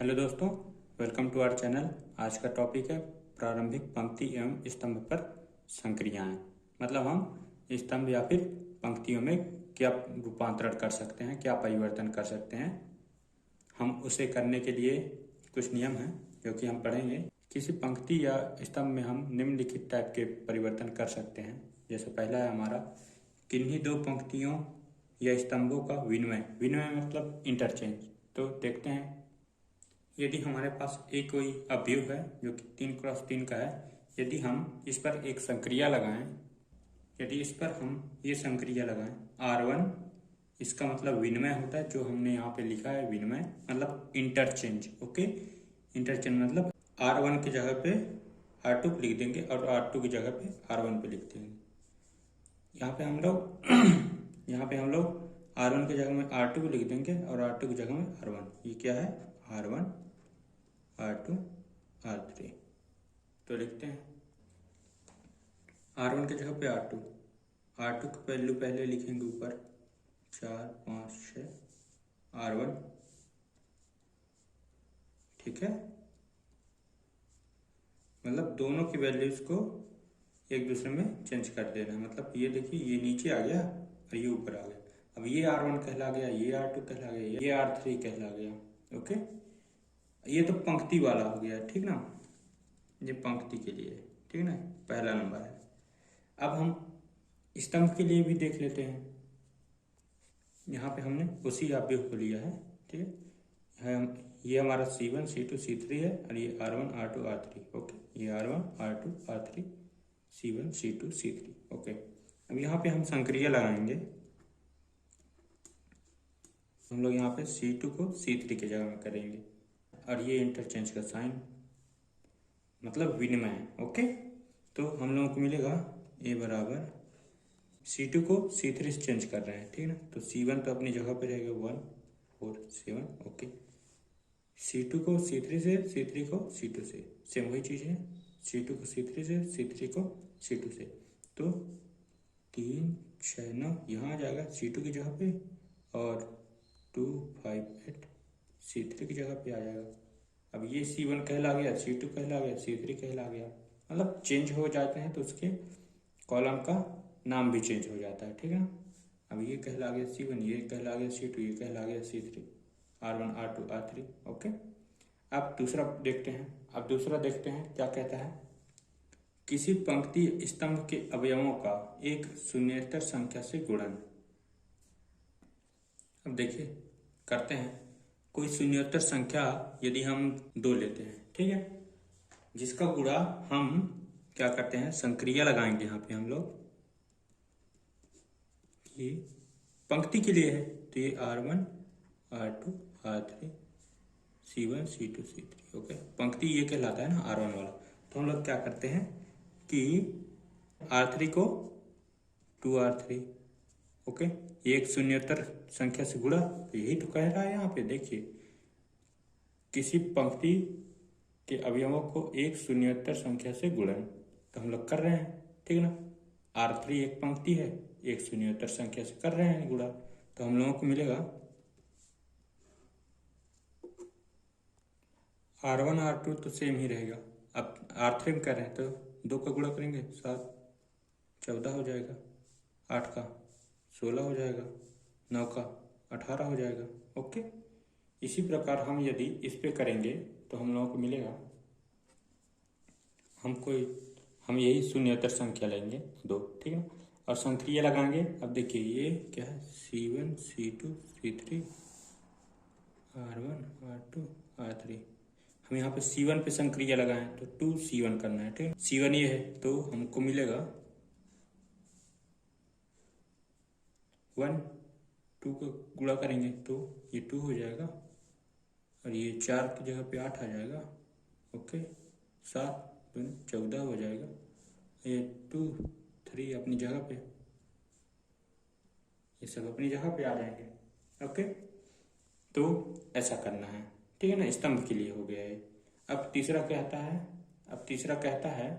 Hello दोस्तों, welcome to our channel. आज का टॉपिक है प्रारंभिक पंक्ति एवं स्तंभ पर संक्रियाएं। मतलब हम स्तंभ या फिर पंक्तियों में क्या रूपांतरण कर सकते हैं, क्या परिवर्तन कर सकते हैं। हम उसे करने के लिए कुछ नियम हैं जो कि हम पढ़ेंगे। किसी पंक्ति या स्तंभ में हम निम्नलिखित टाइप के परिवर्तन कर सकते हैं। जैसे पहला है हमारा, किन्हीं दो पंक्तियों या स्तंभों का विनिमय। विनिमय मतलब इंटरचेंज। तो देखते हैं, यदि हमारे पास एक कोई अवयव है जो कि 3x3 का है, यदि हम इस पर एक संक्रिया लगाएं, यदि इस पर हम ये संक्रिया लगाएं R1, इसका मतलब विनिमय होता है। जो हमने यहाँ पे लिखा है विनिमय मतलब इंटरचेंज। ओके, इंटरचेंज मतलब R1 की जगह पे R2 लिख देंगे और R2 की जगह पे R1 पे लिख देंगे। यहाँ पे हम लोग R1 की जगह में R2 लिख देंगे और R2 की जगह में R1। ये क्या है? R1 R2 R3। तो लिखते हैं R1 की जगह पे R2 की वैल्यू पहले लिखेंगे ऊपर 4 5 6 R1। ठीक है, मतलब दोनों की वैल्यूज को एक दूसरे में चेंज कर देना। मतलब ये देखिए, ये नीचे आ गया और ये ऊपर आ गया। अब ये R1 कहला गया, ये R2 कहला गया, ये R3 कहला गया। ओके, ये तो पंक्ति वाला हो गया, ठीक ना। ये पंक्ति के लिए, ठीक ना, पहला नंबर है। अब हम स्तंभ के लिए भी देख लेते हैं। यहाँ पे हमने उसी अवयव को लिया है, ठीक है। ये हमारा C1 C2 C3 है और ये R1 R2 R3। ओके, ये R1 R2 R3 C1 C2 C3। Okay, अब यहाँ पे हम संक्रिया लगाएंगे। हम लोग यहाँ पे C2 को C3 की जगह में करेंगे और ये इंटरचेंज का साइन मतलब विनिमय। ओके, तो हम लोगों को मिलेगा A बराबर C2 को C3 से चेंज कर रहे हैं, ठीक है ना। तो C1 तो अपनी जगह पे रहेगा 1 4 7। ओके, C2 को C3 से, C3 को C2 से, सेम वही चीज़ है। C2 को C3 से, C3 को C2 से। तो 3 6 9 यहाँ आ जाएगा C2 की जगह पे और 2 5 8 C3 की जगह पे आ जाएगा। अब ये C1 कहला गया, C2 कहला गया, C3 कहला गया। मतलब चेंज हो जाते हैं तो उसके कॉलम का नाम भी चेंज हो जाता है, ठीक है ना। अब ये कहला गया C1, ये कहला गया C2, ये कहला गया C3, R1 R2 R3। Okay, अब दूसरा देखते हैं। अब दूसरा देखते हैं क्या कहता है। किसी पंक्ति स्तंभ के अवयवों का एक शून्येतर संख्या से गुणन। अब देखिए, करते हैं। कोई शून्योत्तर संख्या यदि हम 2 लेते हैं, ठीक है, जिसका गुणा हम क्या करते हैं, संक्रिया लगाएंगे। यहाँ पे हम लोग ये पंक्ति के लिए है तो ये R1 R2 R3 C1 C2 C3। Okay, पंक्ति ये कहलाता है ना R1 वाला। तो हम लोग क्या करते हैं कि R3 को 2R3। ओके, एक शून्योत्तर संख्या से गुणा, तो यही तो कह रहा है यहाँ पे। देखिए, किसी पंक्ति के अवयवों को एक शून्योत्तर संख्या से गुणन, तो हम लोग कर रहे हैं, ठीक है ना। R3 एक पंक्ति है, एक शून्योत्तर संख्या से कर रहे हैं गुणा, तो हम लोगों को मिलेगा R1 R2 तो सेम ही रहेगा। अब R3 में कर रहे हैं तो 2 का गुणा करेंगे 7 14 हो जाएगा, 8 का 16 हो जाएगा, 9 का 18 हो जाएगा। ओके, इसी प्रकार हम यदि इस पे करेंगे तो हम लोगों को मिलेगा, हम यही शून्येतर संख्या लेंगे 2, ठीक है, और संक्रिया लगाएंगे। अब देखिए ये क्या है, C1 C2 C3 R1 R2 R3। हम यहाँ पे C1 पे संक्रिया लगाएं तो 2C1 करना है, ठीक है। C1 ये है तो हमको मिलेगा 1 2 को गुणा करेंगे तो ये 2 हो जाएगा और ये 4 की जगह पे 8 आ जाएगा। ओके, 7 14 हो जाएगा। ये 2 3 अपनी जगह पे, ये सब अपनी जगह पे आ जाएंगे। ओके, तो ऐसा करना है, ठीक है ना। स्तंभ के लिए हो गया है। अब तीसरा कहता है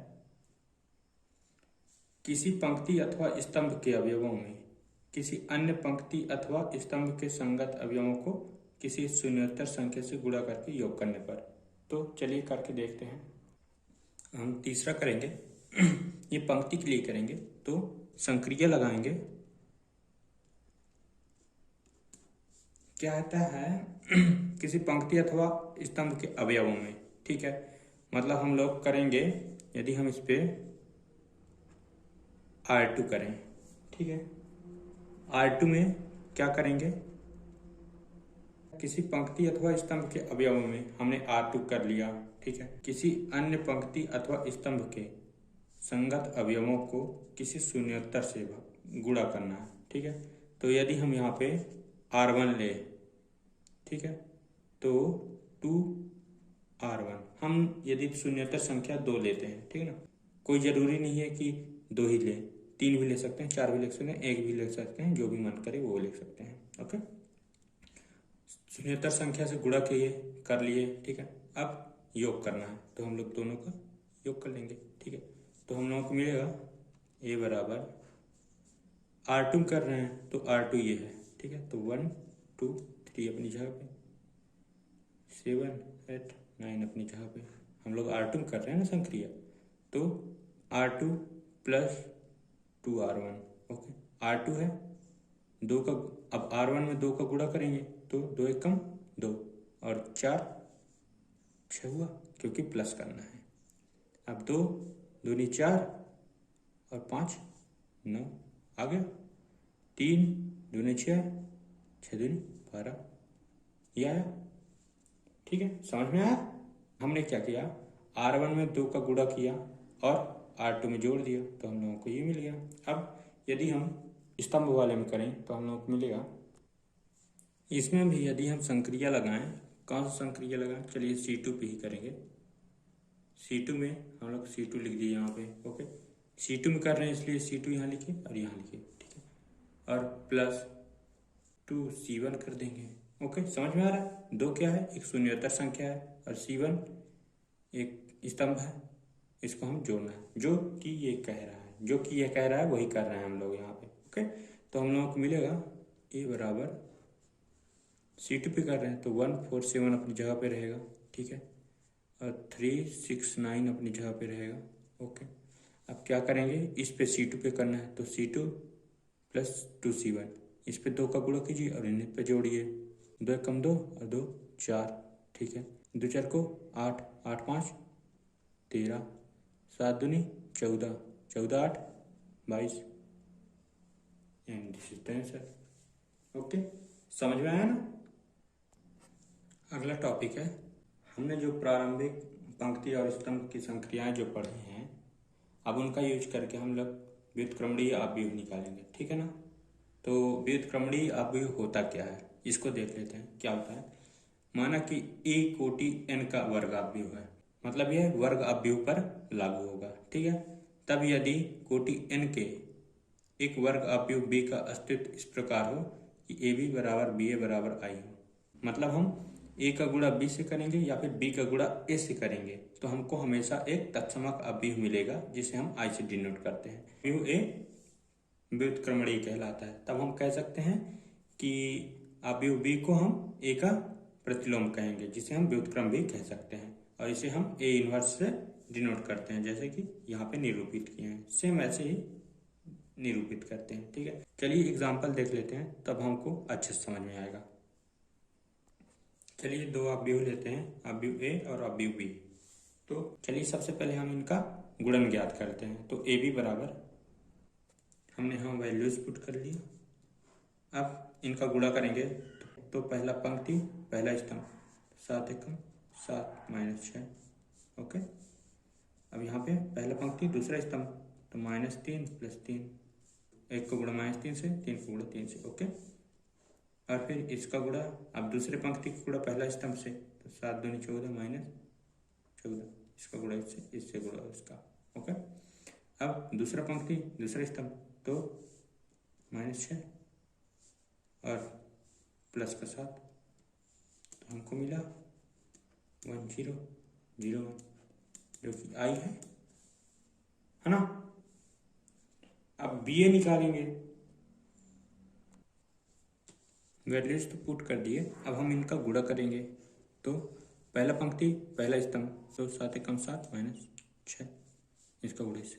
किसी पंक्ति अथवा स्तंभ के अवयवों में किसी अन्य पंक्ति अथवा स्तंभ के संगत अवयवों को किसी शून्योत्तर संख्या से गुणा करके योग करने पर। तो चलिए करके देखते हैं। हम तीसरा करेंगे ये पंक्ति के लिए करेंगे, तो संक्रिया लगाएंगे। क्या आता है किसी पंक्ति अथवा स्तंभ के अवयवों में, ठीक है। मतलब हम लोग करेंगे, यदि हम इस पे R2 करें, ठीक है। R2 में क्या करेंगे, किसी पंक्ति अथवा स्तंभ के अवयवों में हमने R2 कर लिया, ठीक है। किसी अन्य पंक्ति अथवा स्तंभ के संगत अवयवों को किसी शून्योत्तर से गुणा करना है, ठीक है। तो यदि हम यहाँ पे R1 ले, ठीक है, तो 2R1, हम यदि शून्योत्तर संख्या 2 लेते हैं, ठीक है ना। कोई जरूरी नहीं है कि 2 ही ले, 3 भी ले सकते हैं, 4 भी ले सकते हैं, 1 भी ले सकते हैं, जो भी मन करे वो ले सकते हैं। ओके, शून्योत्तर संख्या से गुणा किए, कर लिए, ठीक है। अब योग करना है, तो हम लोग दोनों का योग कर लेंगे, ठीक है। तो हम लोगों को मिलेगा A बराबर R2 कर रहे हैं तो R2 ये है, ठीक है। तो 1 2 3 अपनी जगह पे, 7 8 9 अपनी जगह पे। हम लोग R2 कर रहे हैं ना संक्रिया, तो R2 plus 2R1, okay. R2 है 2 का, अब R1 में 2 का गुणा करेंगे तो 2 एक कम 2 और 4 6 हुआ, क्योंकि प्लस करना है। अब 2 दूनी 4 और 5 9 आ गया। 3 दूनी 6 6 दूनी 12, ये आया, ठीक है। समझ में आया। हमने क्या किया, R1 में 2 का गुणा किया और R2 में जोड़ दिया, तो हम लोगों को ये मिल गया। अब यदि हम स्तंभ वाले में करें तो हम लोगों को मिलेगा, इसमें भी यदि हम संक्रिया लगाएं, कौन सा संक्रिया लगाएं, चलिए C2 पे ही करेंगे। C2 में हम लोग C2 लिख दिए यहाँ पे, ओके। C2 में कर रहे हैं इसलिए C2 यहाँ लिखे और यहाँ लिखे, ठीक है। और प्लस 2C1 कर देंगे, ओके। समझ में आ रहा है। 2 क्या है, एक शून्योत्तर संख्या है, और C1 एक स्तंभ है, इसको हम जोड़ना है, जो कि ये कह रहा है, जो कि ये कह रहा है वही कर रहे हैं हम लोग यहाँ पे, ओके। तो हम लोगों को मिलेगा A बराबर C2 पे कर रहे हैं तो 1 4 7 अपनी जगह पे रहेगा, ठीक है। और 3 6 9 अपनी जगह पे रहेगा, ओके। अब क्या करेंगे, इस पे C2 पे करना है, तो C2 प्लस 2C1, इस पे 2 का गुणा कीजिए और इन्हें पे जोड़िए, 2 एक कम 2 और 2 4, ठीक है। 2 4 को 8 8 5 13, 7 दूनी 14 14 8 22, and this is the answer, okay. समझ में आया ना। अगला टॉपिक है, हमने जो प्रारंभिक पंक्ति और स्तंभ की संक्रियाएं जो पढ़ी हैं, अब उनका यूज करके हम लोग व्युत्क्रमणीय अपव्यूह निकालेंगे, ठीक है ना। तो व्युत्क्रमणीय अपव्यूह होता क्या है, इसको देख लेते हैं। क्या होता है, माना कि A कोटि n का वर्ग अपव्यूह है, मतलब यह वर्ग अपव्यूह पर लागू होगा, ठीक है। तब यदि कोटि n के एक वर्ग अपव्यूह B का अस्तित्व इस प्रकार हो कि AB बराबर BA बराबर I हो, मतलब हम A का गुणा B से करेंगे या फिर B का गुणा A से करेंगे, तो हमको हमेशा एक तत्समक अपव्यूह मिलेगा, जिसे हम I से डिनोट करते हैं। अपव्यूह A व्युत्क्रमणीय कहलाता है। तब हम कह सकते हैं कि अपव्यूह B को हम A का प्रतिलोम कहेंगे, जिसे हम व्युत्क्रम भी कह सकते हैं, और इसे हम A इनवर्स से डिनोट करते हैं, जैसे कि यहाँ पे निरूपित किए हैं। सेम ऐसे ही निरूपित करते हैं, ठीक है। चलिए एग्जाम्पल देख लेते हैं, तब हमको अच्छे से समझ में आएगा। चलिए 2 अपव्यूह लेते हैं, अपव्यूह A और अपव्यूह B। तो चलिए सबसे पहले हम इनका गुणन ज्ञात करते हैं। तो AB बराबर, हमने यहाँ वैल्यूज पुट कर लिया। अब इनका गुणा करेंगे तो पहला पंक्ति पहला स्तंभ 7 एकम 7 माइनस 6, ओके। अब यहाँ पे पहला पंक्ति दूसरा स्तंभ, तो -3 प्लस 3, 1 को गुणा -3 से, 3 को गुणा 3 से, ओके। और फिर इसका गुणा, अब दूसरे पंक्ति का गुणा पहला स्तंभ से, तो 7 दूनी 14 माइनस 14, इसका गुणा इससे, इससे गुणा इसका, ओके। अब दूसरा पंक्ति दूसरा स्तंभ, तो -6 और प्लस का 7, तो हमको मिला 1 0 0 1, जो कि I है ना। अब BA निकालेंगे, वैल्यूज तो पुट कर दिए, अब हम इनका गुणा करेंगे। तो पहला पंक्ति पहला स्तंभ, तो 7 एकम 7 माइनस 6, इसका गुणा इससे।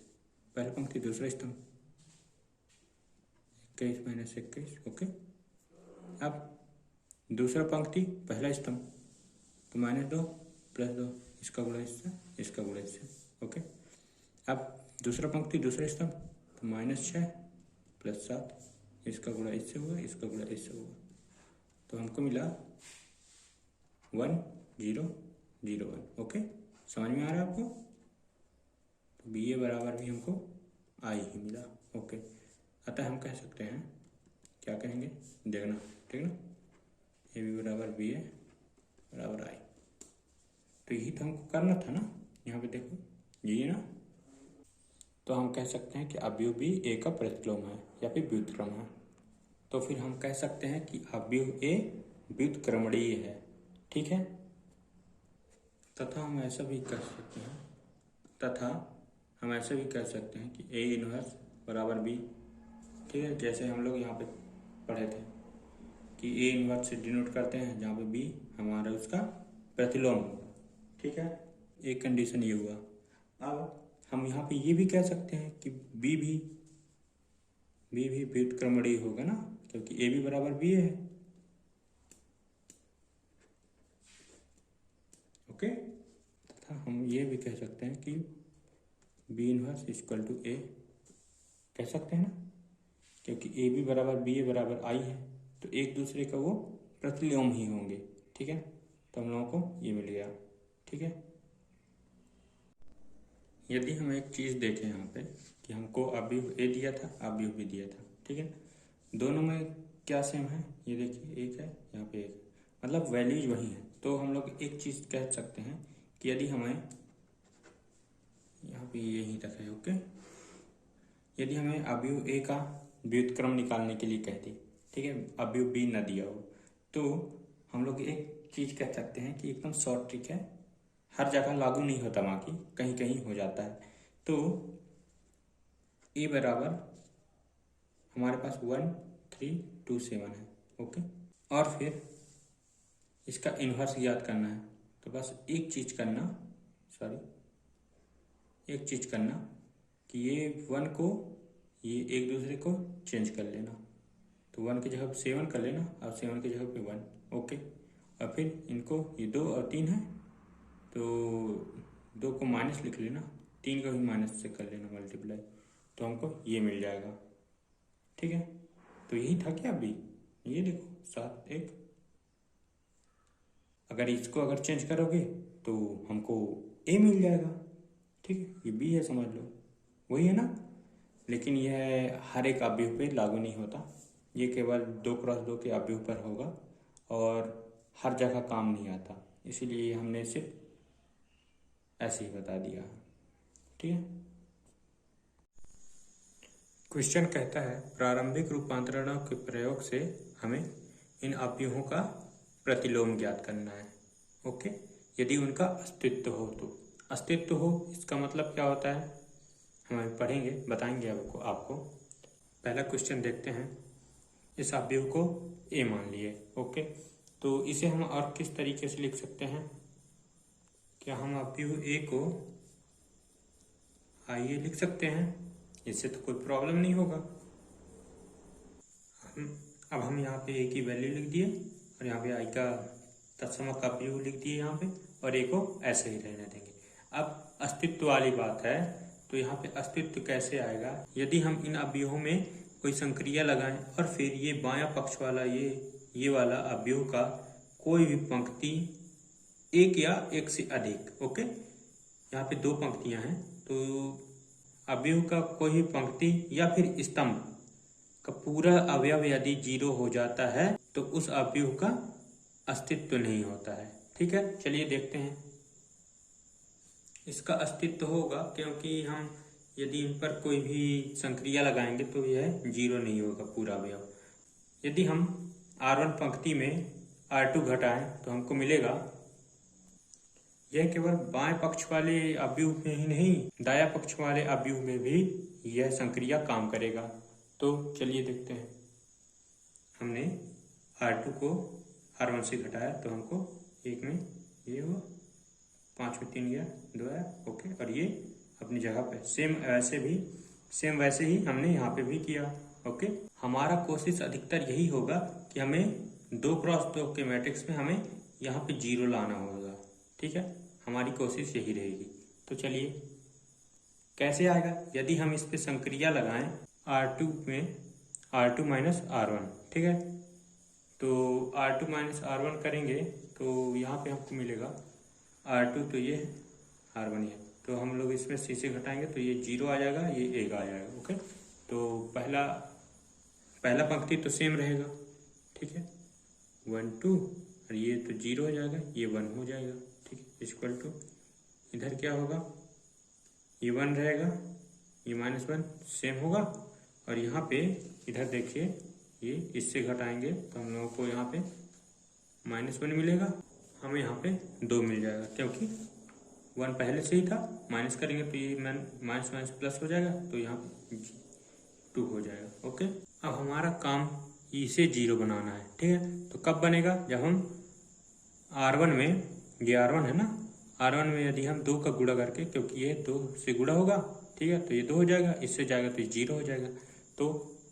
पहला पंक्ति दूसरा स्तंभ 21 माइनस 21, ओके। अब दूसरा पंक्ति पहला स्तंभ, तो -2 + 2, इसका गुणा इससे, इसका गुणा इससे, ओके। अब दूसरा पंक्ति दूसरा स्तंभ, तो -6 + 7, इसका गुणा इससे हुआ, इसका गुणा इससे हुआ, तो हमको मिला 1 0 0 1, ओके। समझ में आ रहा है आपको? तो बी ए बराबर भी हमको आई ही मिला, ओके। अतः हम कह सकते हैं, क्या कहेंगे देखना, ठीक ना, ए बी बराबर बी ए बराबर आई। तो यही तो हमको करना था ना, यहाँ पे देखो ये ना। तो हम कह सकते हैं कि अवयव बी ए का प्रतिलोम है या फिर व्युत्क्रम है। तो फिर हम कह सकते हैं कि अवयव ए व्युत्क्रमणीय है, ठीक है। तथा हम ऐसा भी कह सकते हैं कि ए इनवर्स बराबर बी, ठीक है। जैसे हम लोग यहाँ पे पढ़े थे कि ए इनवर्स से डिनोट करते हैं, जहाँ पे बी हमारा उसका प्रतिलोम होगा, ठीक है। एक कंडीशन ये हुआ। अब हम यहाँ पे ये भी कह सकते हैं कि बी भी व्युत्क्रमणीय होगा ना, क्योंकि ए बी बराबर बी है, ओके। तथा हम ये भी कह सकते हैं कि बी इनवर्स इक्वल टू ए, कह सकते हैं ना, क्योंकि ए बी बराबर बी ए बराबर आई है, तो एक दूसरे का वो प्रतिलोम ही होंगे, ठीक है। तो हम लोगों को ये मिल गया, ठीक है। यदि हम एक चीज़ देखें यहाँ पे कि हमको अवयव ए दिया था, अवयव बी दिया था, ठीक है। दोनों में क्या सेम है, ये देखिए एक है, यहाँ पे एक, मतलब वैल्यूज वही है। तो हम लोग एक चीज़ कह सकते हैं कि यदि हमें यहाँ पे यही तक है, ओके। यदि हमें अवयव ए का व्युत्क्रम निकालने के लिए कहते, ठीक है, अवयव बी न दिया हो, तो हम लोग एक चीज़ कह सकते हैं कि एकदम शॉर्ट ट्रिक है, हर जगह लागू नहीं होता, बाकी कहीं कहीं हो जाता है। तो ए बराबर हमारे पास 1 3 2 7 है, ओके। और फिर इसका इन्वर्स याद करना है, तो बस एक चीज़ करना कि ये 1 को ये एक दूसरे को चेंज कर लेना। तो 1 की जगह 7 कर लेना और 7 की जगह पे 1, ओके। और फिर इनको ये 2 और 3 है, तो 2 को माइनस लिख लेना, 3 को भी माइनस से कर लेना मल्टीप्लाई, तो हमको ये मिल जाएगा, ठीक है। तो यही था क्या अभी, ये देखो 7 1, अगर इसको अगर चेंज करोगे तो हमको ए मिल जाएगा, ठीक है। ये बी है, समझ लो वही है ना। लेकिन यह हर एक अवयव पे लागू नहीं होता, ये केवल 2x2 के अवयव पर होगा और हर जगह काम नहीं आता, इसीलिए हमने सिर्फ ऐसे ही बता दिया, ठीक है। क्वेश्चन कहता है प्रारंभिक रूपांतरणों के प्रयोग से हमें इन अवयवों का प्रतिलोम ज्ञात करना है, ओके। यदि उनका अस्तित्व हो, तो अस्तित्व हो इसका मतलब क्या होता है हम पढ़ेंगे, बताएंगे आपको। पहला क्वेश्चन देखते हैं। इस अवयव को ए मान लिए, ओके। तो इसे हम और किस तरीके से लिख सकते हैं, क्या हम अवयव ए को आइए लिख सकते हैं, इससे तो कोई प्रॉब्लम नहीं होगा। अब हम यहाँ पे ए की वैल्यू लिख दिए और यहाँ पे आई का तत्समक अवयव लिख दिए यहाँ पे, और ए को ऐसे ही रहने देंगे। अब अस्तित्व वाली बात है, तो यहाँ पे अस्तित्व कैसे आएगा, यदि हम इन अवयवों में कोई संक्रिया लगाएं और फिर ये बायां पक्ष वाला ये वाला अवयव का कोई भी पंक्ति एक या एक से अधिक, ओके। यहाँ पे 2 पंक्तियां हैं, तो अवयव का कोई भी पंक्ति या फिर स्तंभ का पूरा अवयव यदि 0 हो जाता है तो उस अवयव का अस्तित्व नहीं होता है, ठीक है। चलिए देखते हैं। इसका अस्तित्व होगा क्योंकि हम यदि इन पर कोई भी संक्रिया लगाएंगे तो यह 0 नहीं होगा पूरा अवयव। यदि हम R1 पंक्ति में R2 घटाएं तो हमको मिलेगा, यह केवल बाएं पक्ष वाले अवयव में ही नहीं, दायां पक्ष वाले अवयव में भी यह संक्रिया काम करेगा। तो चलिए देखते हैं। हमने R2 को R1 से घटाया तो हमको 1 में ये हुआ, 5 में 3 गया, 2 आया। ओके, और ये अपनी जगह पे सेम वैसे ही हमने यहाँ पे भी किया। ओके, हमारा कोशिश अधिकतर यही होगा कि हमें 2x2 के मैट्रिक्स में हमें यहाँ पे 0 लाना होगा। ठीक है, हमारी कोशिश यही रहेगी। तो चलिए कैसे आएगा, यदि हम इस पे संक्रिया लगाएं R2 में R2 माइनस R1। ठीक है, तो R2 माइनस R1 करेंगे तो यहाँ पे हमको मिलेगा R2, तो ये R1 है, तो हम लोग इसमें C से घटाएंगे तो ये 0 आ जाएगा, ये 1 आ जाएगा। ओके, तो पहला पंक्ति तो सेम रहेगा। ठीक है, 1 2, और ये तो 0 हो जाएगा, ये 1 हो जाएगा। ठीक है, इक्वल टू इधर क्या होगा, ये 1 रहेगा, ये -1 सेम होगा, और यहाँ पे इधर देखिए ये इससे घटाएंगे तो हम लोगों को यहाँ पे -1 मिलेगा, हमें यहाँ पे 2 मिल जाएगा, क्योंकि 1 पहले से ही था, माइनस करेंगे तो ये माइनस माइनस प्लस हो जाएगा, तो यहाँ पे 2 हो जाएगा। ओके, अब हमारा काम इसे 0 बनाना है। ठीक है, तो कब बनेगा, जब हम R1 में, ये R1 है ना, R1 में यदि हम 2 का गुणा करके, क्योंकि ये 2 से गुणा होगा, ठीक है, तो ये 2 हो जाएगा, इससे जाएगा तो ये 0 हो जाएगा। तो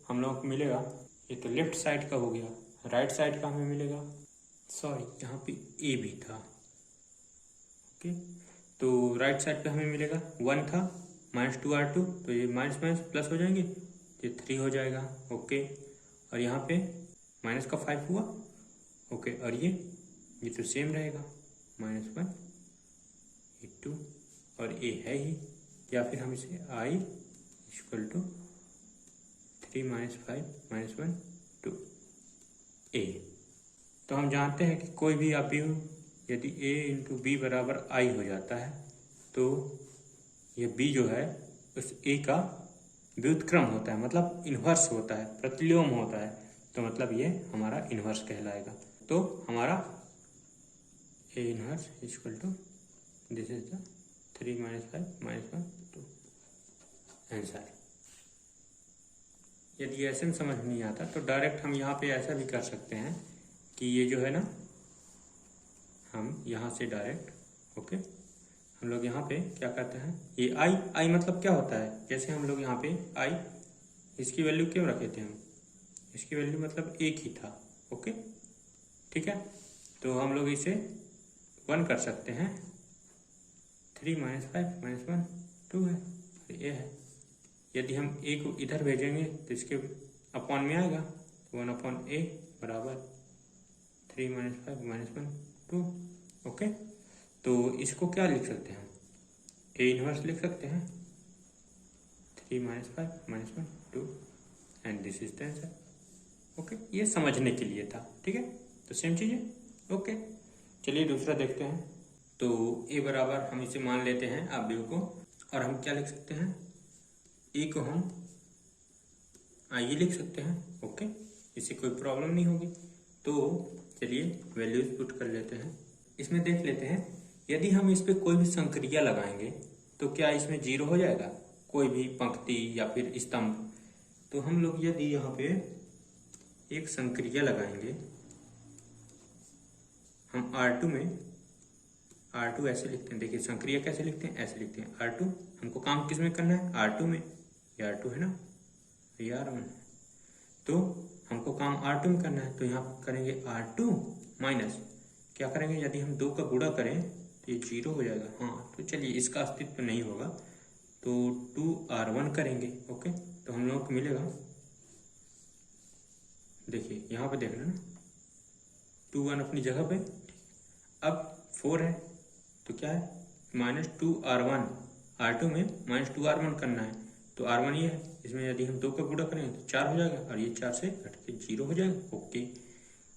हम लोगों को मिलेगा, ये तो लेफ्ट साइड का हो गया, राइट साइड का हमें मिलेगा, सॉरी यहाँ पे ए भी था। ओके, तो राइट साइड पे हमें मिलेगा 1 था, -2R2, तो ये माइनस माइनस प्लस हो जाएंगे, ये 3 हो जाएगा। ओके, और यहाँ पे माइनस का 5 हुआ। ओके, और ये तो सेम रहेगा, -1, ये 2, और ए है ही, या फिर हम इसे I इक्वल टू 3 - 5 - 1 2 a। तो हम जानते हैं कि कोई भी अवयव यदि a × b बराबर I हो जाता है तो ये b जो है उस a का व्युत्क्रम होता है, मतलब इन्वर्स होता है, प्रतिलोम होता है, तो मतलब ये हमारा इन्वर्स कहलाएगा। तो हमारा a inverse equal to this is the 3 - 5 - 1 2 answer. यदि ऐसे में समझ नहीं आता तो डायरेक्ट हम यहाँ पे ऐसा भी कर सकते हैं कि ये जो है ना, हम यहाँ से डायरेक्ट, ओके, हम लोग यहाँ पे क्या करते हैं, ये आई मतलब क्या होता है, जैसे हम लोग यहाँ पे आई, इसकी वैल्यू क्यों रखे थे हम, इसकी वैल्यू मतलब 1 ही था। ओके, ठीक है, तो हम लोग इसे 1 कर सकते हैं, 3 - 5 - 1 2 है, ये है। यदि हम a को इधर भेजेंगे तो इसके अपॉन में आएगा, 1/a बराबर 3 - 5 - 1 2। ओके, तो इसको क्या लिख सकते हैं, a इनवर्स लिख सकते हैं, 3 - 5 - 1 2, and this is the answer. Okay, ये समझने के लिए था। ठीक है, तो सेम चीज़ है। ओके, चलिए दूसरा देखते हैं। तो a बराबर हम इसे मान लेते हैं अवयव को, और हम क्या लिख सकते हैं, a को हम आइए लिख सकते हैं। ओके, इससे कोई प्रॉब्लम नहीं होगी। तो चलिए वैल्यूज पुट कर लेते हैं, इसमें देख लेते हैं, यदि हम इस पे कोई भी संक्रिया लगाएंगे तो क्या इसमें 0 हो जाएगा, कोई भी पंक्ति या फिर स्तंभ। तो हम लोग यदि यहाँ पे एक संक्रिया लगाएंगे, हम R2 में, R2 ऐसे लिखते हैं, देखिए संक्रिया कैसे लिखते हैं, ऐसे लिखते हैं R2, हमको काम किस में करना है, R2 में, ये R2 है ना, ये R1 है, तो हमको काम R2 में करना है, तो यहाँ करेंगे R2 माइनस, क्या करेंगे, यदि हम 2 का गुणा करें तो ये 0 हो जाएगा। हाँ, तो चलिए इसका अस्तित्व नहीं होगा, तो 2R1 करेंगे। ओके, तो हम लोगों को मिलेगा, देखिए यहाँ पे देख रहे हैं ना, 2 1 अपनी जगह पे, अब 4 है तो क्या है, -2R1, R2 में -2R1 करना है, तो R1 ये है, इसमें यदि हम 2 का गुणा करें तो 4 हो जाएगा, और ये 4 से घट के 0 हो जाएगा। ओके,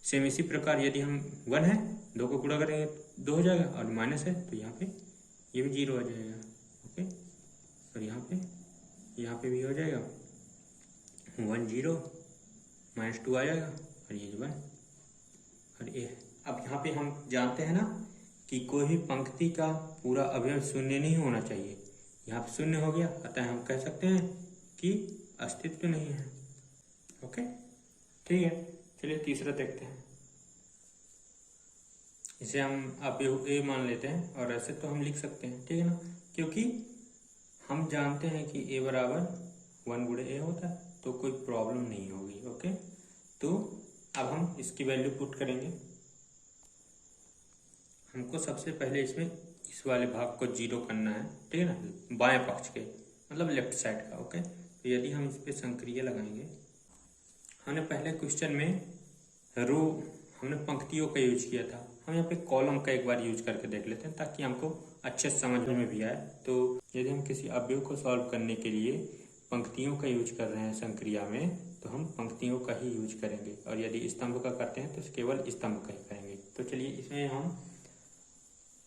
सेम इसी प्रकार यदि हम 1 है, 2 को गुणा करेंगे 2 हो जाएगा, और माइनस है तो यहाँ पे ये भी 0 हो जाएगा। ओके, और यहाँ पे भी हो जाएगा 1 0 -2 आ जाएगा, और ये 1, और ये है। अब यहाँ पे हम जानते हैं ना कि कोई भी पंक्ति का पूरा अवयव शून्य नहीं होना चाहिए, यहाँ पे शून्य हो गया, अतः हम कह सकते हैं कि अस्तित्व नहीं है। ओके, ठीक है, चलिए तीसरा देखते हैं। इसे हम आप ए मान लेते हैं और ऐसे तो हम लिख सकते हैं, ठीक है ना, क्योंकि हम जानते हैं कि ए बराबर 1 गुणे ए होता है, तो कोई प्रॉब्लम नहीं होगी। ओके, तो अब हम इसकी वैल्यू पुट करेंगे। हमको सबसे पहले इसमें इस वाले भाग को 0 करना है, ठीक है ना, बाएं पक्ष के मतलब लेफ्ट साइड का। ओके, तो यदि हम इस पे संक्रिया लगाएंगे, हमने पहले क्वेश्चन में रो हमने पंक्तियों का यूज किया था, हम यहाँ पे कॉलम का एक बार यूज करके देख लेते हैं ताकि हमको अच्छे समझ में भी आए। तो यदि हम किसी अवयव को सॉल्व करने के लिए पंक्तियों का यूज कर रहे हैं संक्रिया में, तो हम पंक्तियों का ही यूज करेंगे, और यदि स्तंभ का करते हैं तो केवल स्तंभ का ही करेंगे। तो चलिए इसमें हम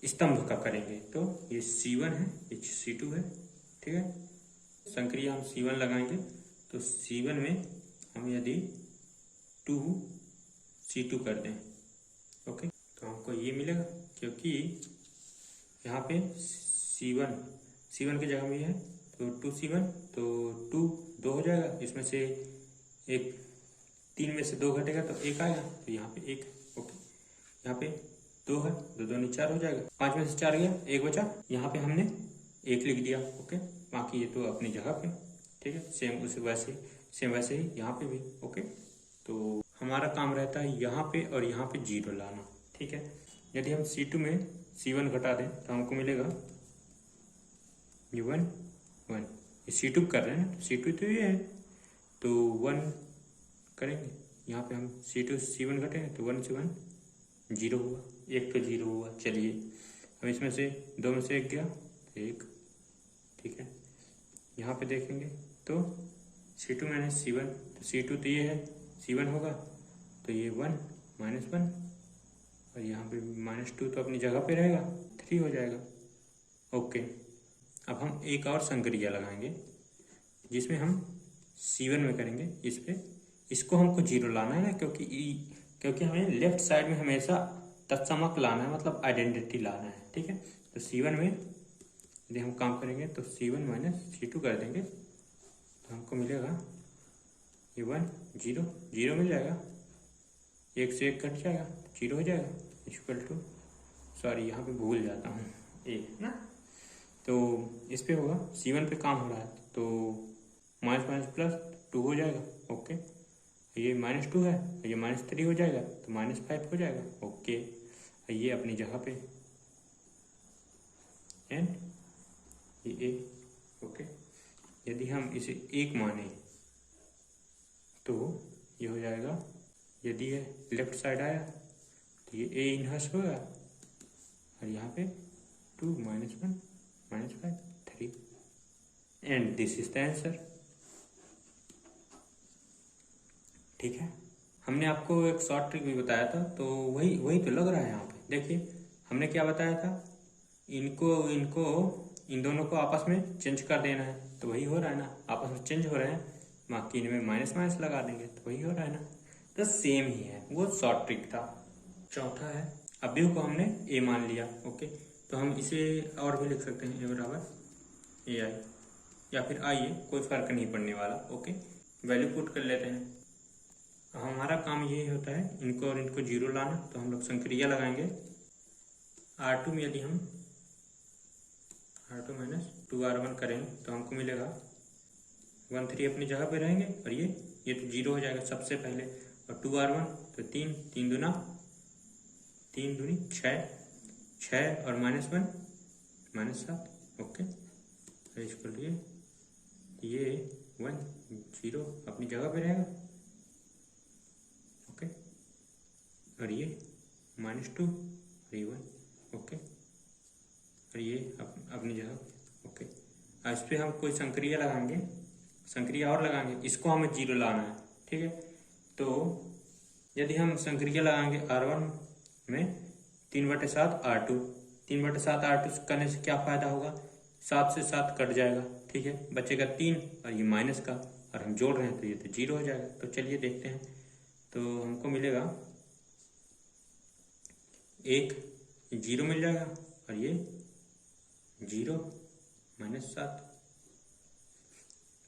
स्तंभ का करेंगे। तो ये C1 है, ये C2 है, ठीक है। संक्रिया हम C1 लगाएंगे, तो C1 में हम यदि 2C2 कर दें, ओके, तो हमको ये मिलेगा, क्योंकि यहाँ पे C1 की जगह में है, तो 2C1, तो 2 हो जाएगा, इसमें से एक 3 में से 2 घटेगा तो 1 आएगा, तो यहाँ पे 1 है। ओके, यहाँ पे 2 है, 2 2 4 हो जाएगा, 5 में से 4 गया, 1 बचा, यहाँ पे हमने 1 लिख दिया। ओके, बाकी ये तो अपनी जगह पे, ठीक है, सेम वैसे ही यहाँ पे भी। ओके, तो हमारा काम रहता है यहाँ पे और यहाँ पे 0 लाना, ठीक है। यदि हम C2 में C1 घटा दें तो हमको मिलेगा ये 1 1, ये C2 कर रहे हैं ना, तो C2 तो ये है, तो 1 करेंगे, यहाँ पे हम C2 से C1 घटेंगे तो 1 से 1 0 हुआ, 1 तो 0 हुआ। चलिए अब इसमें से 2 में से 1 गया तो 1, ठीक है। यहाँ पे देखेंगे तो C2 माइनस C1, तो C2 तो ये है, C1 होगा, तो ये 1 -1, और यहाँ पे -2 तो अपनी जगह पे रहेगा, 3 हो जाएगा। ओके, अब हम एक और संक्रिया लगाएंगे जिसमें हम C1 में करेंगे, इस पे इसको हमको 0 लाना है ना, क्योंकि हमें लेफ्ट साइड में हमेशा तत्समक लाना है, मतलब आइडेंटिटी लाना है, ठीक है। तो C1 में यदि हम काम करेंगे तो C1 माइनस C2 कर देंगे, तो हमको मिलेगा ये 1 0 0 मिल जाएगा, 1 से 1 कट जाएगा, 0 हो जाएगा, इक्वल टू, सॉरी यहाँ पे भूल जाता हूँ ए ना, तो इस पे होगा C1 पे काम हो रहा है, तो -+2 हो जाएगा। ओके, ये -2 है, ये -3 हो जाएगा, तो -5 हो जाएगा। ओके, ये अपनी जगह पे एंड ये ए। ओके, यदि हम इसे 1 माने तो ये हो जाएगा, यदि ये लेफ्ट साइड आया तो ये ए इनवर्स होगा, और यहाँ पे 2 -1 -5 3, and this is the answer. ठीक है, हमने आपको एक शॉर्ट ट्रिक भी बताया था, तो वही तो लग रहा है यहाँ पे। देखिए हमने क्या बताया था, इन दोनों को आपस में चेंज कर देना है, तो वही हो रहा है ना, आपस में चेंज हो रहे हैं, बाकी इनमें माइनस लगा देंगे तो वही हो रहा है ना, तो सेम ही है, वो शॉर्ट ट्रिक था। चौथा है, अवयव को हमने ए मान लिया। ओके, तो हम इसे और भी लिख सकते हैं, ए बराबर AI या फिर आइए, कोई फर्क नहीं पड़ने वाला। ओके, वैल्यू पुट कर लेते हैं। हमारा काम ये होता है इनको और इनको 0 लाना, तो हम लोग संक्रिया लगाएंगे। R2 में यदि हम R2 माइनस 2R1 करेंगे तो हमको मिलेगा 1 3 अपनी जगह पे रहेंगे, और ये तो 0 हो जाएगा सबसे पहले, और 2R1 तो 3 3 दूनी 6 और -1 -7। ओके, इसको ये 1 0 अपनी जगह पे रहेगा। ओके, और ये -2 और ये 1। ओके, और ये अपनी जगह। ओके, अब इस पर हम कोई संक्रिया और लगाएंगे, इसको हमें 0 लाना है, ठीक है। तो यदि हम संक्रिया लगाएंगे R1 में 3/7 R2, 3/7 R2 करने से क्या फायदा होगा, 7 से 7 कट जाएगा, ठीक है, बचेगा 3, और ये माइनस का, और हम जोड़ रहे हैं तो ये तो 0 हो जाएगा। तो चलिए देखते हैं, तो हमको मिलेगा 1 0 मिल जाएगा, और ये 0 -7,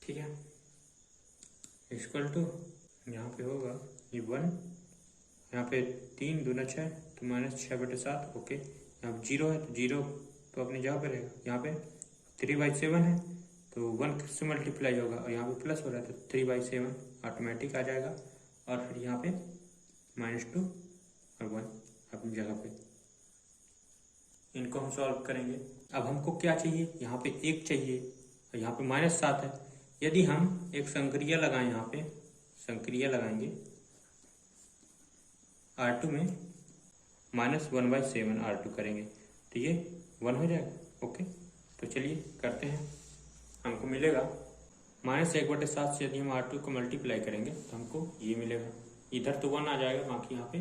ठीक है, इक्वल टू यहाँ पे होगा ये 1 यहाँ पे 3 दूना 6 तो -6/7। ओके, यहाँ पे 0 है तो 0 तो अपनी जगह पे रहेगा। यहाँ पे 3/7 है तो 1 से मल्टीप्लाई होगा और यहाँ पे प्लस हो रहा है तो 3/7 ऑटोमेटिक आ जाएगा। और फिर यहाँ पे -2 और 1 अपनी जगह पे। इनको हम सॉल्व करेंगे। अब हमको क्या चाहिए, यहाँ पे 1 चाहिए और यहाँ पे -7 है। यदि हम एक संक्रिया लगाएं, यहाँ पे संक्रिया लगाएंगे R2 में -1/7 R2 करेंगे तो ये 1 हो जाएगा। ओके, तो चलिए करते हैं। हमको मिलेगा -1/7 से यदि हम R2 को मल्टीप्लाई करेंगे तो हमको ये मिलेगा। इधर तो 1 आ जाएगा, बाकी यहाँ पे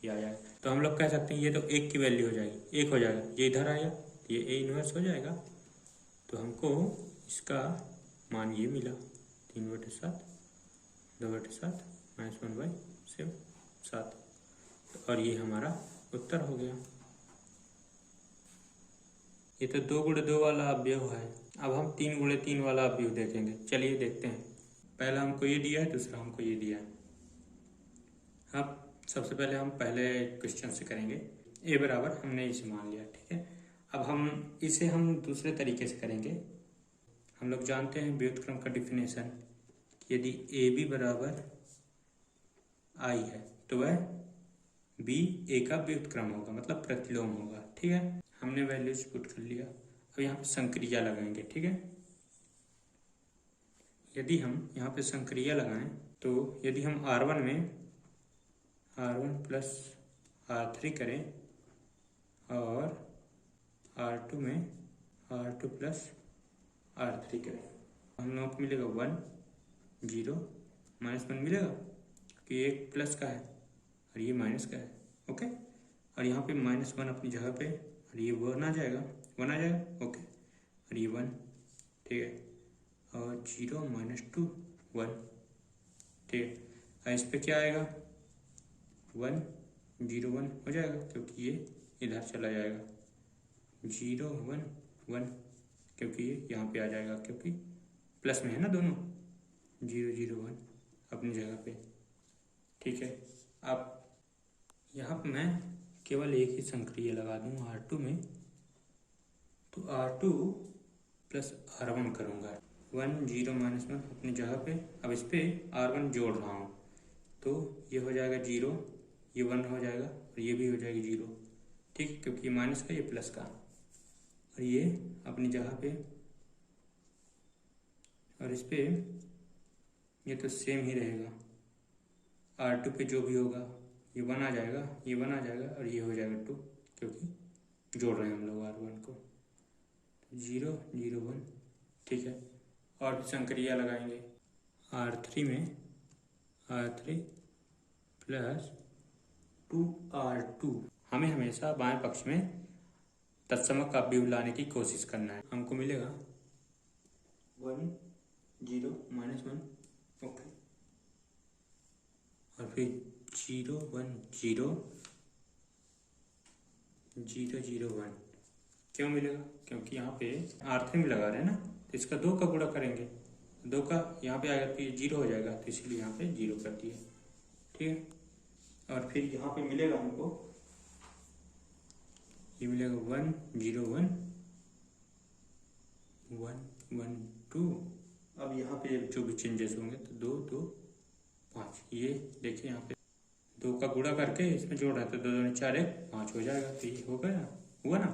ये आ जाएगा। तो हम लोग कह सकते हैं ये तो 1 की वैल्यू हो जाएगी, 1 हो जाएगा। ये इधर आएगा तो ये A इनवर्स हो जाएगा। तो हमको इसका मान ये मिला 3/7 2/7 -1/7। और ये हमारा उत्तर हो गया। ये तो 2 × 2 वाला अवयव है। अब हम 3 × 3 वाला अवयव देखेंगे। चलिए देखते हैं। पहला हमको ये दिया है, दूसरा हमको ये दिया है। अब सबसे पहले हम पहले क्वेश्चन से करेंगे। A बराबर हमने इसे मान लिया, ठीक है। अब हम इसे दूसरे तरीके से करेंगे। हम लोग जानते हैं व्युत्क्रम का डिफिनेशन, यदि AB बराबर I है तो वह B A का व्युत्क्रम होगा, मतलब प्रतिलोम होगा, ठीक है। हमने वैल्यूज पुट कर लिया। अब यहाँ पे संक्रिया लगाएंगे, ठीक है। यदि हम यहाँ पे संक्रिया लगाएं तो यदि हम R1 में R1 प्लस R3 करें और R2 में R2 प्लस R3 करें, हम लोगों को मिलेगा 1 0 -1 मिलेगा कि एक प्लस का है और ये माइनस का है। ओके, और यहाँ पे -1 अपनी जगह पे और ये 1 आ जाएगा, 1 आ जाएगा। ओके, और ये 1, ठीक है। और 0 -2 1, ठीक है। और इस पे क्या आएगा 1 0 1 हो जाएगा, क्योंकि ये इधर चला जाएगा। 0 1 1 क्योंकि ये यहाँ पे आ जाएगा, क्योंकि प्लस में है ना दोनों। 0 0 1 अपनी जगह पे, ठीक है। अब यहाँ पे मैं केवल एक ही संक्रिया लगा दूँ R2 में, तो R2 प्लस R1 करूँगा। 1 0 -1 अपनी जगह पे। अब इस पे R1 जोड़ रहा हूँ तो ये हो जाएगा 0, ये 1 हो जाएगा और ये भी हो जाएगी 0, ठीक, क्योंकि ये माइनस का ये प्लस का। और ये अपनी जगह पे और इस पे ये तो सेम ही रहेगा। R2 पे जो भी होगा ये 1 आ जाएगा, ये 1 आ जाएगा और ये हो जाएगा 2, क्योंकि जोड़ रहे हैं हम लोग R1 को। 0 0 1, ठीक है। और भी संक्रिया लगाएंगे। R3 में R3 प्लस 2R2। हमें हमेशा बाएं पक्ष में तत्समक अवयव लाने की कोशिश करना है। हमको मिलेगा 1 0 -1, ओके। और फिर 0 1 0 0 0 1 क्यों मिलेगा, क्योंकि यहाँ पे R3 में लगा रहे हैं ना, तो इसका 2 का गुणा करेंगे, 2 का यहाँ पे आएगा तो ये 0 हो जाएगा, तो इसलिए यहाँ पे 0 कर दिया, ठीक है। और फिर यहाँ पे मिलेगा हमको, ये मिलेगा 1 0 1 1 1 2। अब यहाँ पे जो भी चेंजेस होंगे तो 2 2 5, ये देखिए यहाँ पे 2 का गुणा करके इसमें जोड़ रहा है तो 2 2 4 1 5 हो जाएगा, तो ये हो गया, हुआ ना।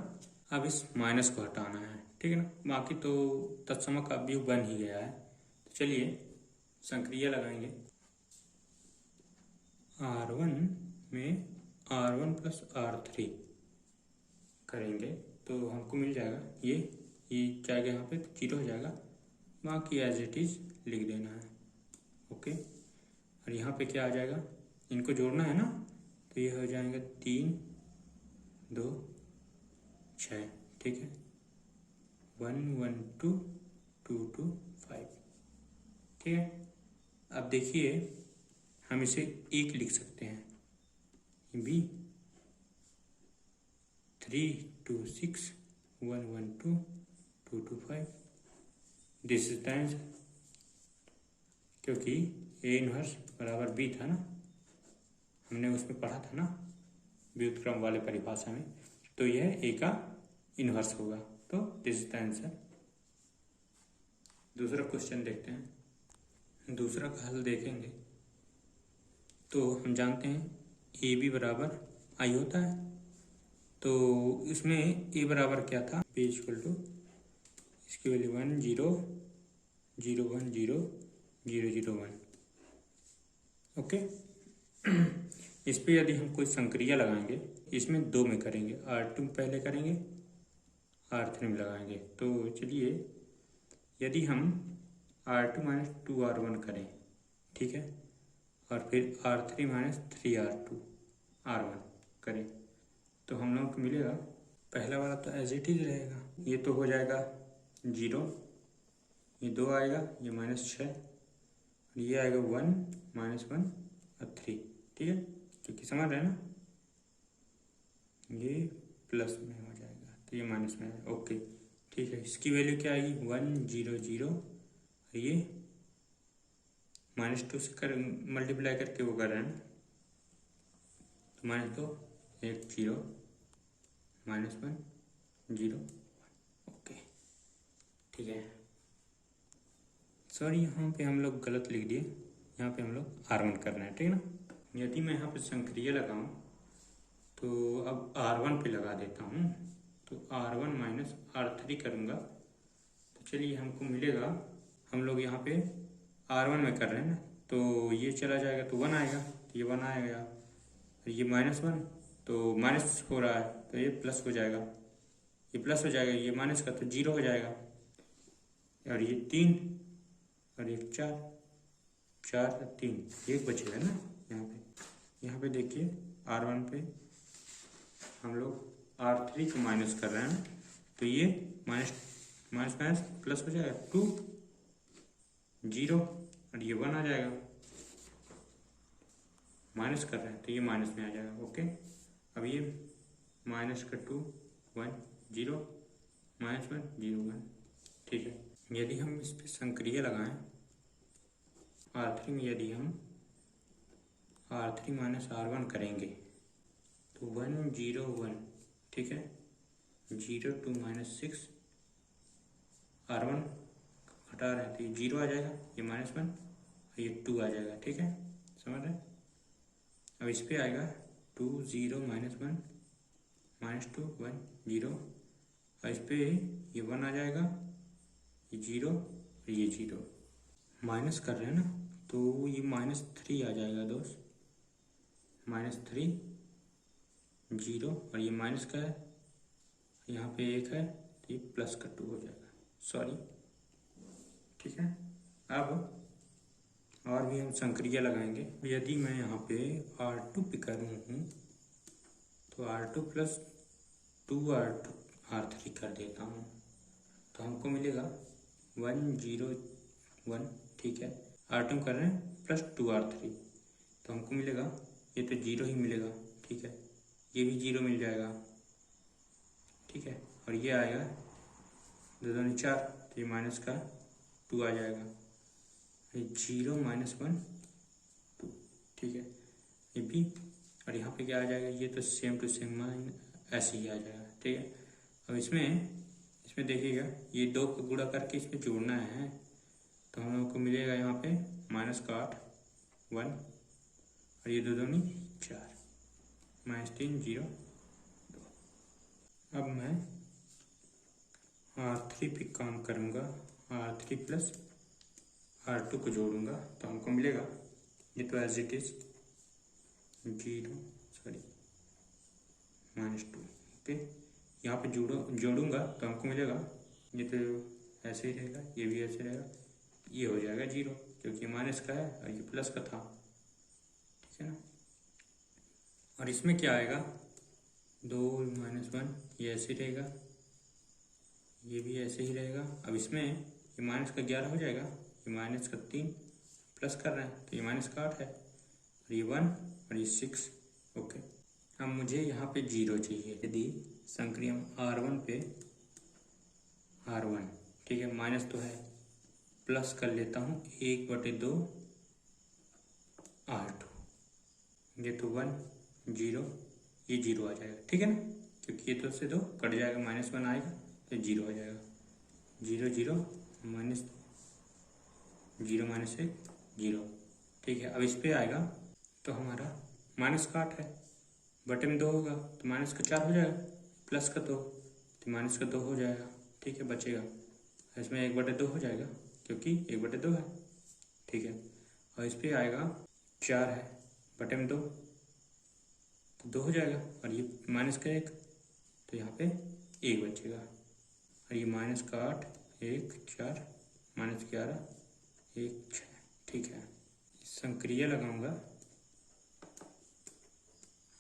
अब इस माइनस को हटाना है, ठीक है ना। बाकी तो तत्समक अवयव बन ही गया है। तो चलिए संक्रिया लगाएंगे। R1 में R1 प्लस R3 करेंगे तो हमको मिल जाएगा ये जाएगा यहाँ पे 0 हो जाएगा, बाकी एज इट इज लिख देना है, ओके। और यहाँ पे क्या आ जाएगा, इनको जोड़ना है ना, तो ये हो जाएंगे 3 2 6, ठीक है। 1 1 2 2 2 5, ठीक है। अब देखिए हम इसे 1 लिख सकते हैं, B 3 2 6 1 1 2 2 2 5, this is the answer, क्योंकि A इनवर्स बराबर B था ना। हमने उसमें पढ़ा था ना व्युत्क्रम वाले परिभाषा में, तो यह ए का इन्वर्स होगा। तो दिस इज द आंसर। दूसरा क्वेश्चन देखते हैं। दूसरा का हल देखेंगे तो हम जानते हैं ए बी बराबर आई होता है। तो इसमें ए बराबर क्या था, बी इक्वल टू इसकी वैल्यू 1 0 0 1 0 0 0 1। ओके। इस पे यदि हम कोई संक्रिया लगाएंगे, इसमें दो में करेंगे, R2 पहले करेंगे, R3 में लगाएंगे। तो चलिए यदि हम R2 माइनस 2R1 करें, ठीक है, और फिर R3 माइनस 3R2 R1 करें, तो हम लोगों को मिलेगा पहला वाला तो एज इट इज रहेगा, ये तो हो जाएगा 0, ये 2 आएगा, ये -6, और ये आएगा 1 -1 और 3, ठीक है, क्योंकि समझ रहे हैं ना, ये प्लस में हो जाएगा तो ये माइनस में आएगा। ओके ठीक है, इसकी वैल्यू क्या आएगी 1 0 0, और ये -2 से कर मल्टीप्लाई करके वो कर रहे हैं ना, तो -2 1 0 -1 0। ओके ठीक है, सॉरी यहाँ पे हम लोग गलत लिख दिए, यहाँ पे हम लोग R1 करना है, ठीक है ना। यदि मैं यहाँ पे संक्रिया लगाऊं तो अब R1 पे लगा देता हूँ, तो R1 माइनस R3 करूँगा, तो चलिए हमको मिलेगा, हम लोग यहाँ पे R1 में कर रहे हैं ना, तो ये चला जाएगा तो 1 आएगा, तो ये 1 आएगा, और ये -1 तो माइनस हो रहा है तो ये प्लस हो जाएगा, ये प्लस हो जाएगा, ये माइनस का तो 0 हो जाएगा, और ये 3 और एक 4 4 3 एक बचेगा ना। यहाँ पे देखिए R1 पे हम लोग R3 को माइनस कर रहे हैं, तो ये माइनस माइनस माइनस प्लस हो जाएगा 2 0, और ये 1 आ जाएगा, माइनस कर रहे हैं तो ये माइनस में आ जाएगा। ओके, अब ये माइनस का 2 1 0 -1 0 1, ठीक है। यदि हम इस पर संक्रिया लगाएं R3 में, यदि हम R3 माइनस R1 करेंगे तो 1 0 1, ठीक है, 0 2 -6, R1 हटा रहे हैं तो ये 0 आ जाएगा, ये -1 और ये 2 आ जाएगा, ठीक है, समझ रहे हैं। अब इस पे आएगा 2 0 -1 -2 1 0, और इस पे ये 1 आ जाएगा, ये 0 और ये 0, माइनस कर रहे हैं ना, तो ये -3 आ जाएगा दोस्त, -3 0, और ये माइनस का है, यहाँ पे 1 है तो ये प्लस का 2 हो जाएगा, सॉरी, ठीक है। अब और भी हम संक्रिया लगाएंगे। यदि मैं यहाँ पे R2 पे करूँ हूँ तो R2 प्लस 2R2 R3 कर देता हूँ, तो हमको मिलेगा 1 0 1, ठीक है, R2 कर रहे हैं प्लस 2R3, तो हमको मिलेगा ये तो 0 ही मिलेगा, ठीक है, ये भी 0 मिल जाएगा, ठीक है, और ये आएगा 2 2 4, तो ये माइनस का 2 आ जाएगा, 0 -1 2, ठीक है, ये भी, और यहाँ पे क्या आ जाएगा, ये तो सेम टू सेम ऐसे ही आ जाएगा, ठीक है। अब इसमें देखिएगा ये 2 को गुणा करके इसमें जोड़ना है, तो हम लोग को मिलेगा यहाँ पे -8 1, और ये 2 2 4, -3 0 2। अब मैं R3 पे काम करूँगा, R3 प्लस R2 को जोड़ूंगा, तो हमको मिलेगा, ये तो as it is 0 sorry -2, okay, यहाँ पे जोड़ूंगा तो हमको मिलेगा, ये तो ऐसे ही रहेगा, ये भी ऐसे रहेगा, ये हो जाएगा 0, क्योंकि माइनस का है और ये प्लस का था, ठीक है ना। और इसमें क्या आएगा 2 -1, ये ऐसे ही रहेगा, ये भी ऐसे ही रहेगा। अब इसमें ये माइनस का 11 हो जाएगा, ये माइनस का 3 प्लस कर रहे हैं तो ये माइनस का 8 है, और ये 1 और ये 6, ओके। अब मुझे यहाँ पे 0 चाहिए, यदि संक्रिया R1 पे R1, ठीक है, माइनस तो है, प्लस कर लेता हूँ 1/2 R2, ये तो 1 0, ये 0 आ जाएगा, ठीक है ना, क्योंकि ये तो से 2 कट जाएगा, -1 आएगा तो 0 आ जाएगा। 0 0 -0 -1 0, ठीक है। अब इस पे आएगा तो हमारा माइनस का 8 है, बटे में 2 होगा तो माइनस का 4 हो जाएगा, प्लस का 2 तो माइनस का 2 हो जाएगा, ठीक है, बचेगा। इसमें 1/2 हो जाएगा क्योंकि 1/2 है, ठीक है। और इस पे आएगा 4 है, बटे में 2 तो 2 हो जाएगा, और ये माइनस का 1 तो यहाँ पे 1 बचेगा, और ये माइनस का 8 1 4 -11 1 6, ठीक है। संक्रिया लगाऊंगा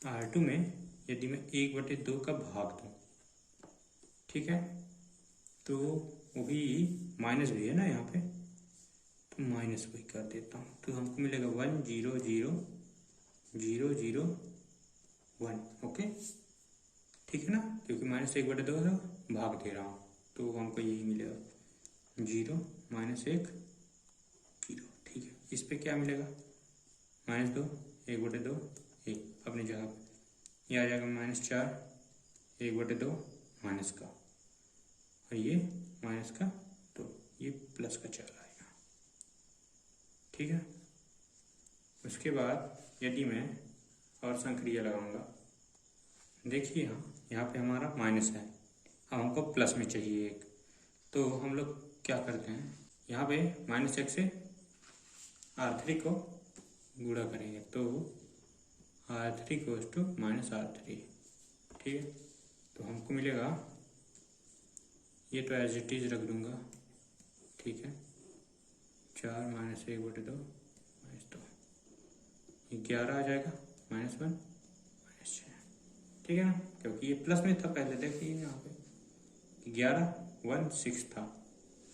R2 में, यदि मैं 1/2 का भाग दूँ, ठीक है, तो वो भी माइनस भी है ना यहाँ पे, तो माइनस वही कर देता हूँ, तो हमको मिलेगा 1 0 0 0 0 1, ओके, ठीक है ना, क्योंकि -1/2 है, भाग दे रहा हूँ तो हमको यही मिलेगा 0 -1 0, ठीक है। इस पे क्या मिलेगा, -2 1/2 1 अपनी जगह पे, ये आ जाएगा -4 1/2 माइनस का, और ये माइनस का तो ये प्लस का 4 आएगा, ठीक है। उसके बाद यदि मैं और संक्रिया लगाऊंगा, देखिए यहाँ पे हमारा माइनस है, अब हमको प्लस में चाहिए 1, तो हम लोग क्या करते हैं, यहाँ पे -1 से R3 को गुणा करेंगे, तो R3 गोज़ टू -R3, ठीक है। तो हमको मिलेगा, ये तो एज इट इज रख दूंगा, ठीक है, 4 -1/2 -2, 11 आ जाएगा, -1 -6, ठीक है ना, क्योंकि ये प्लस में था पहले, देखिए यहाँ पे 11 1 6 था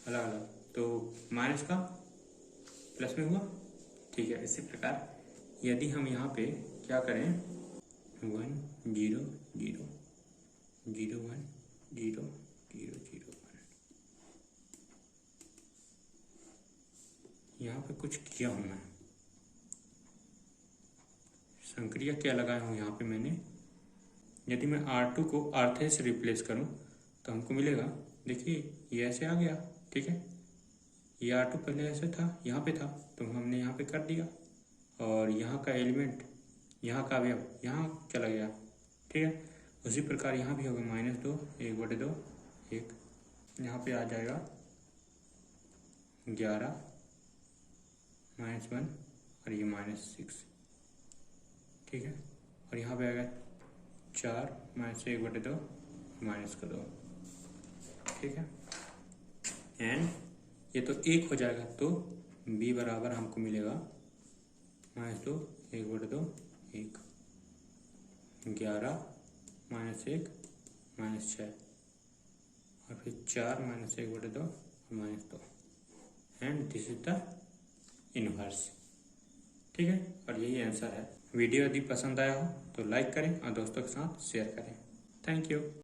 अलग अलग, तो माइनस का प्लस में हुआ, ठीक है। इसी प्रकार यदि हम यहाँ पे क्या करें, 1 0 0 0 1 0 0 0 1, यहाँ पे कुछ किया हूँ मैं, संक्रिया क्या लगाया हूँ यहाँ पे मैंने, यदि मैं R2 को R3 से रिप्लेस करूँ तो हमको मिलेगा, देखिए ये ऐसे आ गया, ठीक है, ये R2 पहले ऐसे था, यहाँ पे था, तो हमने यहाँ पे कर दिया, और यहाँ का एलिमेंट, यहाँ का अवयव यहाँ चला गया, ठीक है। उसी प्रकार यहाँ भी होगा -2 1/2 1, यहाँ पे आ जाएगा 11 -1 और ये -6, ठीक है, और यहाँ पे आएगा 4 -1/2 -2, ठीक है। एंड ये तो 1 हो जाएगा, तो b बराबर हमको मिलेगा -2 1/2 1, 11 -1 -6, और फिर 4 -1/2 -2, and this is the inverse, ठीक है। और यही आंसर है। वीडियो यदि पसंद आया हो तो लाइक करें और दोस्तों के साथ शेयर करें। Thank you.